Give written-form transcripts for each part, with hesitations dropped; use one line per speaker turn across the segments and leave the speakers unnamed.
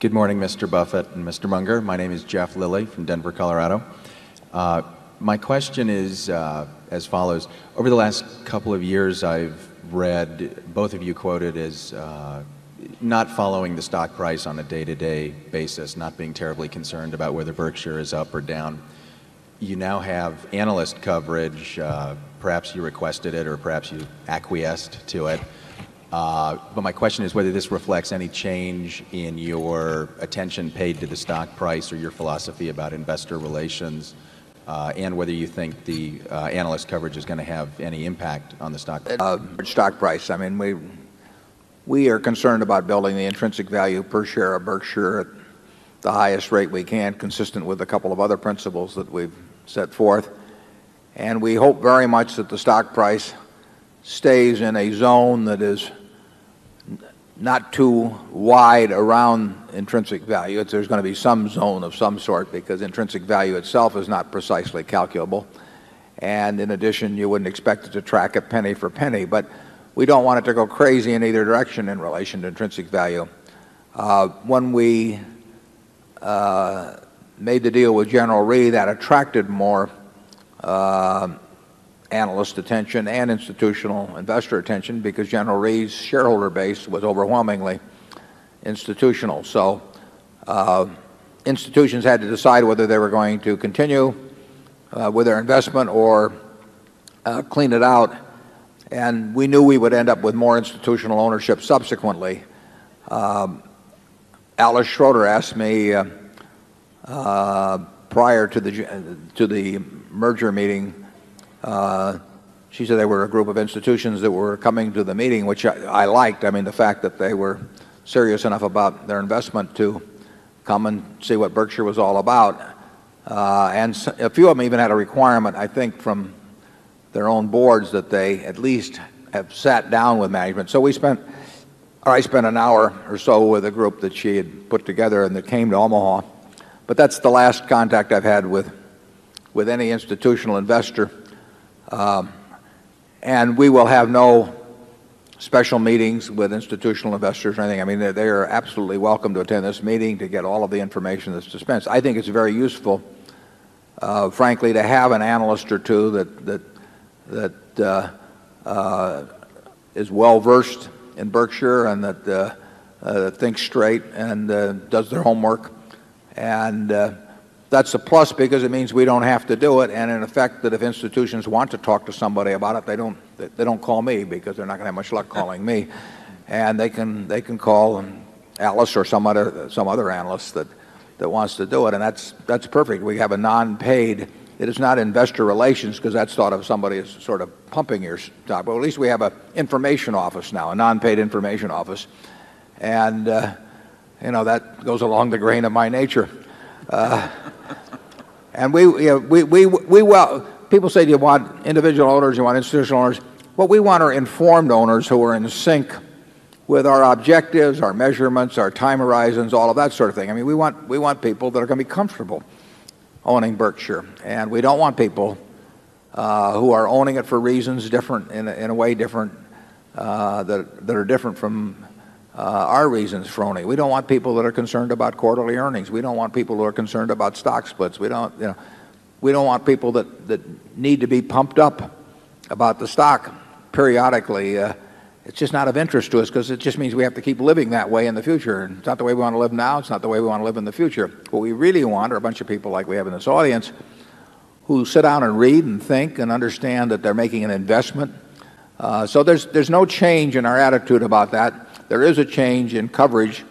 Good morning, Mr. Buffett and Mr. Munger. My name is Jeff Lilly from Denver, Colorado. My question is as follows. Over the last couple of years, I've read both of you quoted as not following the stock price on a day-to-day basis, not being terribly concerned about whether Berkshire is up or down. You now have analyst coverage. Perhaps you requested it or perhaps you acquiesced to it. But my question is whether this reflects any change in your attention paid to the stock price or your philosophy about investor relations, and whether you think the analyst coverage is going to have any impact on the stock
price. I mean, we are concerned about building the intrinsic value per share of Berkshire at the highest rate we can, consistent with a couple of other principles that we've set forth. And we hope very much that the stock price stays in a zone that is not too wide around intrinsic value. There's going to be some zone of some sort because intrinsic value itself is not precisely calculable. And in addition, you wouldn't expect it to track it penny for penny. But we don't want it to go crazy in either direction in relation to intrinsic value. When we made the deal with General Re, that attracted more analyst attention and institutional investor attention because General Re's shareholder base was overwhelmingly institutional. So institutions had to decide whether they were going to continue with their investment or clean it out. And we knew we would end up with more institutional ownership subsequently. Alice Schroeder asked me prior to the merger meeting. She said they were a group of institutions that were coming to the meeting, which I liked. I mean, the fact that they were serious enough about their investment to come and see what Berkshire was all about. And a few of them even had a requirement, I think, from their own boards that they at least have sat down with management. So I spent an hour or so with a group that she had put together and that came to Omaha. But that's the last contact I've had with any institutional investor. And we will have no special meetings with institutional investors or anything. I mean, they are absolutely welcome to attend this meeting to get all of the information that's dispensed. I think it's very useful, frankly, to have an analyst or two that is well versed in Berkshire and that thinks straight and does their homework. And that's a plus because it means we don't have to do it. And in effect, that if institutions want to talk to somebody about it, they don't call me because they're not going to have much luck calling me. And they can call Alice or some other analyst that wants to do it. And that's perfect. We have a non-paid. It is not investor relations because that's thought of somebody as sort of pumping your stock. But at least we have an information office now, a non-paid information office. And that goes along the grain of my nature. And people say, do you want individual owners, you want institutional owners? What we want are informed owners who are in sync with our objectives, our measurements, our time horizons, all of that sort of thing. I mean, we want people that are going to be comfortable owning Berkshire. And we don't want people who are owning it for reasons different, in a way different, that are different from our reasons for owning. We don't want people that are concerned about quarterly earnings. We don't want people who are concerned about stock splits. We don't want people that need to be pumped up about the stock periodically. It's just not of interest to us because it just means we have to keep living that way in the future. And it's not the way we want to live now. It's not the way we want to live in the future. What we really want are a bunch of people like we have in this audience who sit down and read and think and understand that they're making an investment. So there's no change in our attitude about that. There is a change in coverage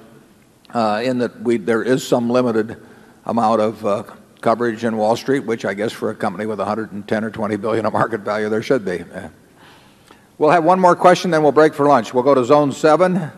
in that there is some limited amount of coverage in Wall Street, which I guess for a company with 110 or 20 billion of market value there should be. We'll have one more question, then we'll break for lunch. We'll go to Zone 7.